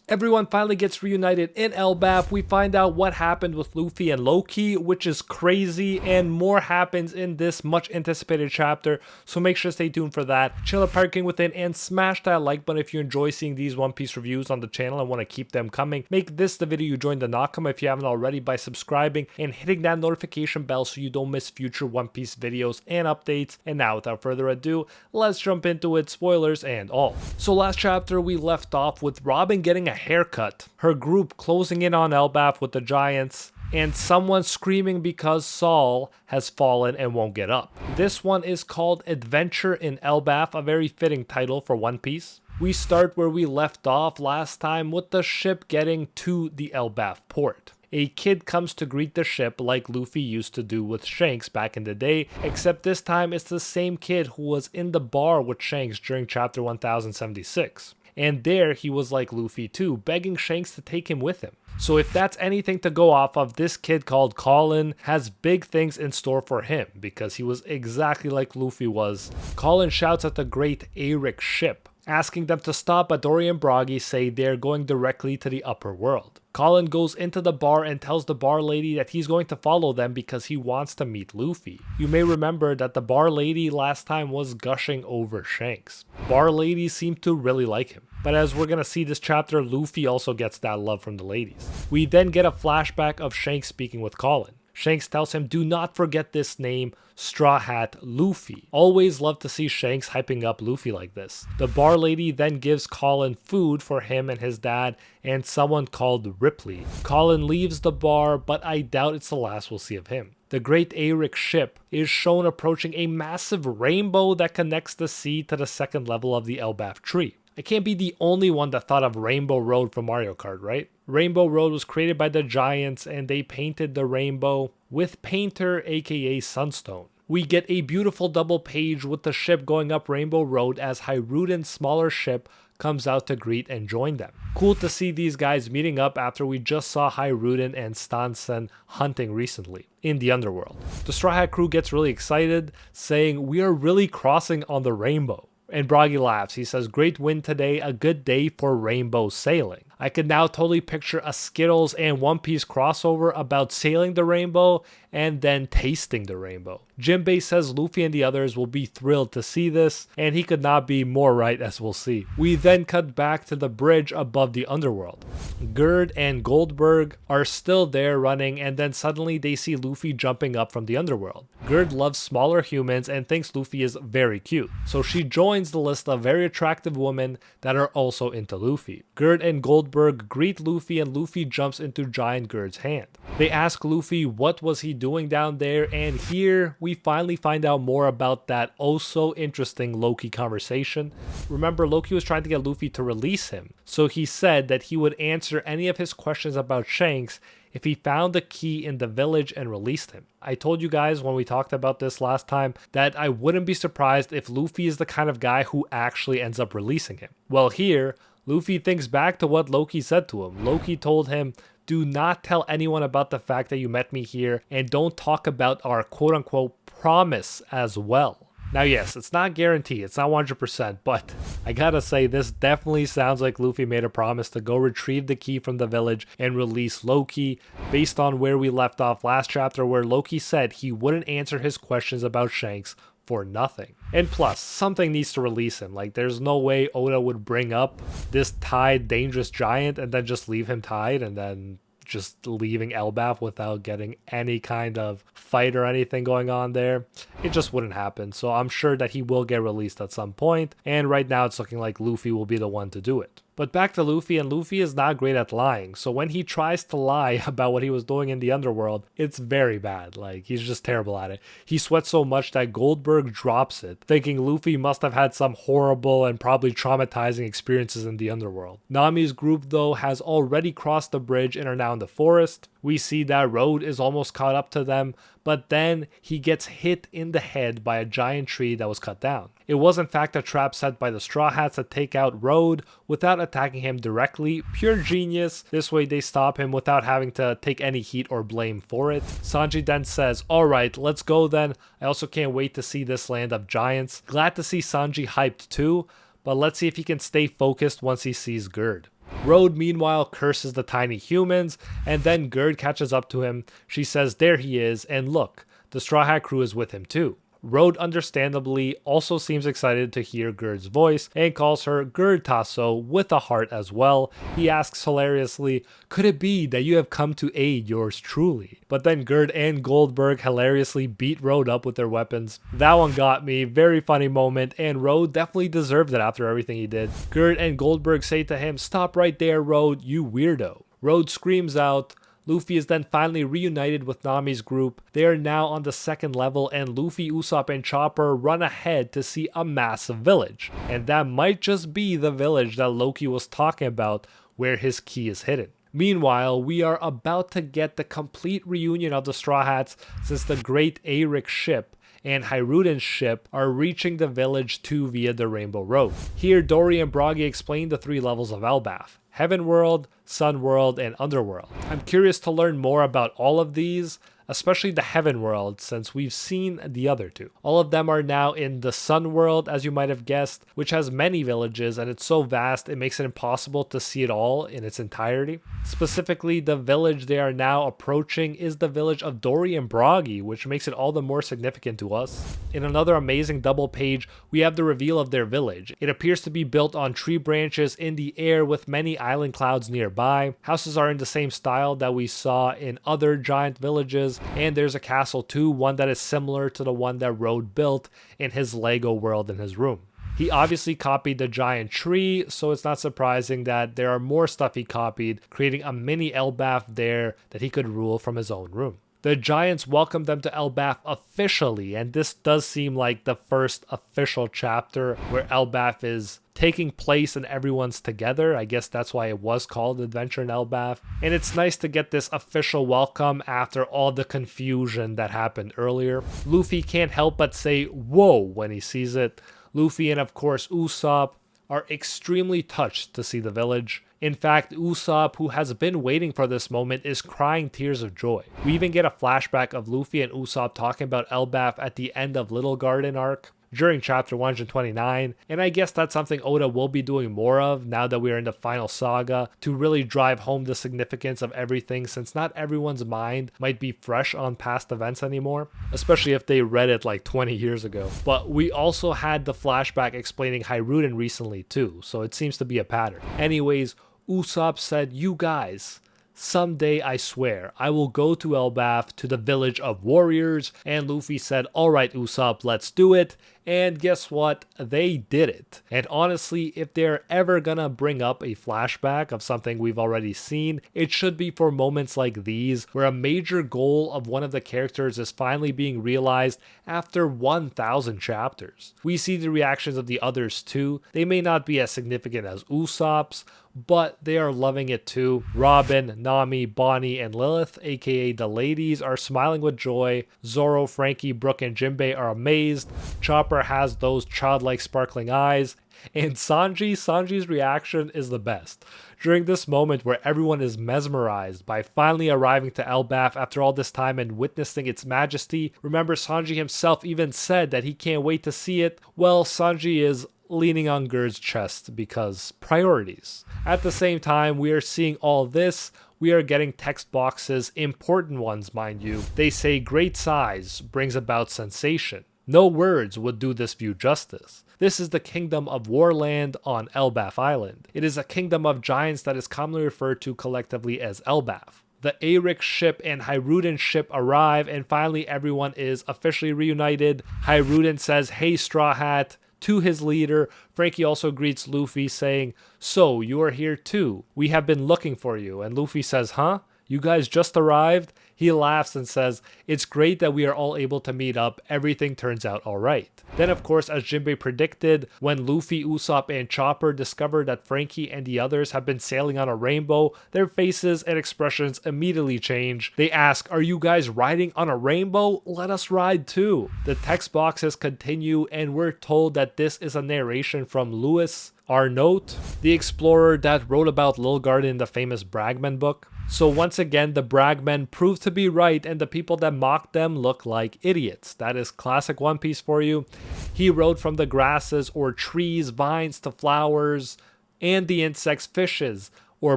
Everyone finally gets reunited in Elbaf. We find out what happened with Luffy and Loki, which is crazy, and more happens in this much anticipated chapter, so make sure to stay tuned for that. Chill out, Pirate King within, and smash that like button if you enjoy seeing these One Piece reviews on the channel and want to keep them coming. Make this the video you join the Nakama if you haven't already by subscribing and hitting that notification bell so you don't miss future One Piece videos and updates. And now, without further ado, let's jump into it, spoilers and all. So last chapter we left off with Robin getting a haircut, her group closing in on Elbaf with the giants, and someone screaming because Saul has fallen and won't get up. This one is called Adventure in Elbaf, a very fitting title for One Piece. We start where we left off last time with the ship getting to the Elbaf port. A kid comes to greet the ship like Luffy used to do with Shanks back in the day, except this time it's the same kid who was in the bar with Shanks during chapter 1076. And there he was like Luffy too, begging Shanks to take him with him. So if that's anything to go off of, this kid called Colin has big things in store for him because he was exactly like Luffy was. Colin shouts at the great ℂ𝕂ING ship, asking them to stop, but Dory and Broggy say they're going directly to the upper world. Colin goes into the bar and tells the bar lady that he's going to follow them because he wants to meet Luffy. You may remember that the bar lady last time was gushing over Shanks. Bar ladies seem to really like him. But as we're going to see this chapter, Luffy also gets that love from the ladies. We then get a flashback of Shanks speaking with Colin. Shanks tells him, do not forget this name, Straw Hat Luffy. Always love to see Shanks hyping up Luffy like this. The bar lady then gives Colin food for him and his dad and someone called Ripley. Colin leaves the bar, but I doubt it's the last we'll see of him. The great ℂ𝕂ING ship is shown approaching a massive rainbow that connects the sea to the second level of the Elbaf tree. I can't be the only one that thought of Rainbow Road from Mario Kart, right? Rainbow Road was created by the Giants and they painted the rainbow with painter aka Sunstone. We get a beautiful double page with the ship going up Rainbow Road as Hiruden's smaller ship comes out to greet and join them. Cool to see these guys meeting up after we just saw Hiruden and Stansen hunting recently in the underworld. The Straw Hat crew gets really excited, saying, "We are really crossing on the rainbow." And Broggy laughs. He says, "Great win today, a good day for rainbow sailing." I could now totally picture a Skittles and One Piece crossover about sailing the rainbow and then tasting the rainbow. Jinbei says Luffy and the others will be thrilled to see this, and he could not be more right, as we'll see. We then cut back to the bridge above the underworld. Gerd and Goldberg are still there running, and then suddenly they see Luffy jumping up from the underworld. Gerd loves smaller humans and thinks Luffy is very cute, so she joins the list of very attractive women that are also into Luffy. Gerd and Goldberg greet Luffy and Luffy jumps into Giant Gerd's hand. They ask Luffy what was he doing down there, and here we finally find out more about that oh so interesting Loki conversation. Remember, Loki was trying to get Luffy to release him, so he said that he would answer any of his questions about Shanks if he found the key in the village and released him. I told you guys when we talked about this last time that I wouldn't be surprised if Luffy is the kind of guy who actually ends up releasing him. Well, here, Luffy thinks back to what Loki said to him. Loki told him, "Do not tell anyone about the fact that you met me here, and don't talk about our quote-unquote promise as well." Now yes, it's not guaranteed, it's not 100%, but I gotta say this definitely sounds like Luffy made a promise to go retrieve the key from the village and release Loki, based on where we left off last chapter where Loki said he wouldn't answer his questions about Shanks for nothing. And plus, something needs to release him. Like, there's no way Oda would bring up this tied dangerous giant and then just leave him tied and then just leaving Elbaf without getting any kind of fight or anything going on there. It just wouldn't happen. So I'm sure that he will get released at some point, and right now it's looking like Luffy will be the one to do it. But back to Luffy, and Luffy is not great at lying, so when he tries to lie about what he was doing in the underworld, it's very bad. Like, he's just terrible at it. He sweats so much that Goldberg drops it, thinking Luffy must have had some horrible and probably traumatizing experiences in the underworld. Nami's group, though, has already crossed the bridge and are now in the forest. We see that Road is almost caught up to them, but then he gets hit in the head by a giant tree that was cut down. It was in fact a trap set by the Straw Hats to take out Road without attacking him directly. Pure genius. This way they stop him without having to take any heat or blame for it. Sanji then says, "Alright, let's go then. I also can't wait to see this land of giants." Glad to see Sanji hyped too, but let's see if he can stay focused once he sees Gerd. Road meanwhile curses the tiny humans, and then Gerd catches up to him. She says there he is, and look, the Straw Hat crew is with him too. Road understandably also seems excited to hear Gerd's voice and calls her Gerd Tasso with a heart as well. He asks hilariously, could it be that you have come to aid yours truly? But then Gerd and Goldberg hilariously beat Road up with their weapons. That one got me, very funny moment, and Road definitely deserved it after everything he did. Gerd and Goldberg say to him, stop right there Road, you weirdo. Road screams out. Luffy is then finally reunited with Nami's group. They are now on the second level, and Luffy, Usopp, and Chopper run ahead to see a massive village. And that might just be the village that Loki was talking about, where his key is hidden. Meanwhile, we are about to get the complete reunion of the Straw Hats since the Great ℂ𝕂ING ship and Hiruden's ship are reaching the village too via the Rainbow Road. Here, Dory and Bragi explain the 3 levels of Elbaf: Heaven World, Sun World, and Underworld. I'm curious to learn more about all of these, especially the Heaven World, since we've seen the other 2. All of them are now in the Sun World, as you might have guessed, which has many villages, and it's so vast it makes it impossible to see it all in its entirety. Specifically, the village they are now approaching is the village of Dory and Bragi, which makes it all the more significant to us. In another amazing double page, we have the reveal of their village. It appears to be built on tree branches in the air with many island clouds nearby. Houses are in the same style that we saw in other giant villages, and there's a castle too, one that is similar to the one that Road built in his Lego world in his room. He obviously copied the giant tree, so it's not surprising that there are more stuff he copied, creating a mini Elbaf there that he could rule from his own room. The giants welcome them to Elbaf officially, and this does seem like the first official chapter where Elbaf is taking place and everyone's together. I guess that's why it was called Adventure in Elbaf. And it's nice to get this official welcome after all the confusion that happened earlier. Luffy can't help but say whoa when he sees it. Luffy and of course Usopp are extremely touched to see the village. In fact, Usopp, who has been waiting for this moment, is crying tears of joy. We even get a flashback of Luffy and Usopp talking about Elbaf at the end of Little Garden arc during chapter 129, and I guess that's something Oda will be doing more of now that we are in the final saga, to really drive home the significance of everything, since not everyone's mind might be fresh on past events anymore, especially if they read it like 20 years ago. But we also had the flashback explaining Hiruden recently too, so it seems to be a pattern. Anyways, Usopp said, you guys, someday I swear I will go to Elbaf, to the village of warriors, and Luffy said, alright Usopp, let's do it. And guess what? They did it. And honestly, if they're ever gonna bring up a flashback of something we've already seen, it should be for moments like these, where a major goal of one of the characters is finally being realized after 1,000 chapters. We see the reactions of the others too. They may not be as significant as Usopp's, but they are loving it too. Robin, Nami, Bonnie, and Lilith, aka the ladies, are smiling with joy. Zoro, Frankie, Brook, and Jinbei are amazed. Chopper has those childlike sparkling eyes. And Sanji's reaction is the best. During this moment where everyone is mesmerized by finally arriving to Elbaf after all this time and witnessing its majesty, remember Sanji himself even said that he can't wait to see it. Well, Sanji is leaning on Gerd's chest because priorities. At the same time we are seeing all this, we are getting text boxes, important ones mind you. They say great size brings about sensation. No words would do this view justice. This is the kingdom of Warland on Elbaf Island. It is a kingdom of giants that is commonly referred to collectively as Elbaf. The ℂ𝕂ING ship and Hiruden's ship arrive, and finally everyone is officially reunited. Hiruden says, hey Straw Hat, to his leader. Frankie also greets Luffy saying, so you are here too. We have been looking for you. And Luffy says, huh? You guys just arrived? He laughs and says, it's great that we are all able to meet up. Everything turns out alright. Then of course, as Jinbei predicted, when Luffy, Usopp, and Chopper discover that Frankie and the others have been sailing on a rainbow, their faces and expressions immediately change. They ask, are you guys riding on a rainbow? Let us ride too. The text boxes continue, and we're told that this is a narration from Louis Arnault, the explorer that wrote about Little Garden in the famous Bragman book. So once again, the Bragmen proved to be right, and the people that mocked them look like idiots. That is classic One Piece for you. He wrote from the grasses or trees, vines to flowers, and the insects, fishes, or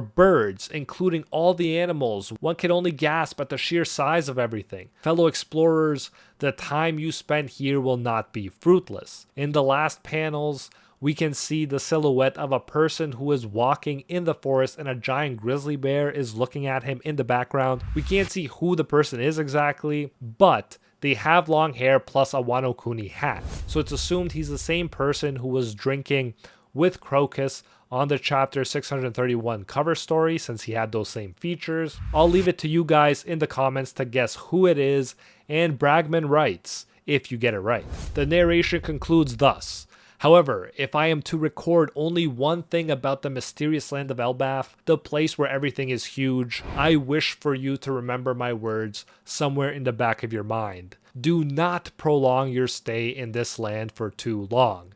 birds, including all the animals. One can only gasp at the sheer size of everything. Fellow explorers, the time you spent here will not be fruitless. In the last panels, we can see the silhouette of a person who is walking in the forest and a giant grizzly bear is looking at him in the background. We can't see who the person is exactly, but they have long hair plus a Wano Kuni hat. So it's assumed he's the same person who was drinking with Crocus on the chapter 631 cover story, since he had those same features. I'll leave it to you guys in the comments to guess who it is, and Bragman writes, if you get it right. The narration concludes thus. However, if I am to record only one thing about the mysterious land of Elbaf, the place where everything is huge, I wish for you to remember my words somewhere in the back of your mind. Do not prolong your stay in this land for too long.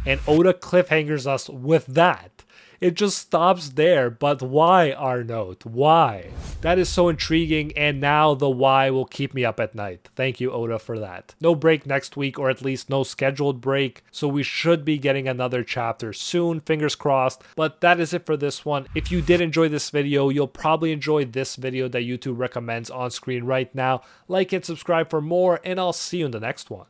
And Oda cliffhangers us with that. It just stops there, but why, Arnold? Why? That is so intriguing, and now the why will keep me up at night. Thank you, Oda, for that. No break next week, or at least no scheduled break, so we should be getting another chapter soon, fingers crossed. But that is it for this one. If you did enjoy this video, you'll probably enjoy this video that YouTube recommends on screen right now. Like and subscribe for more, and I'll see you in the next one.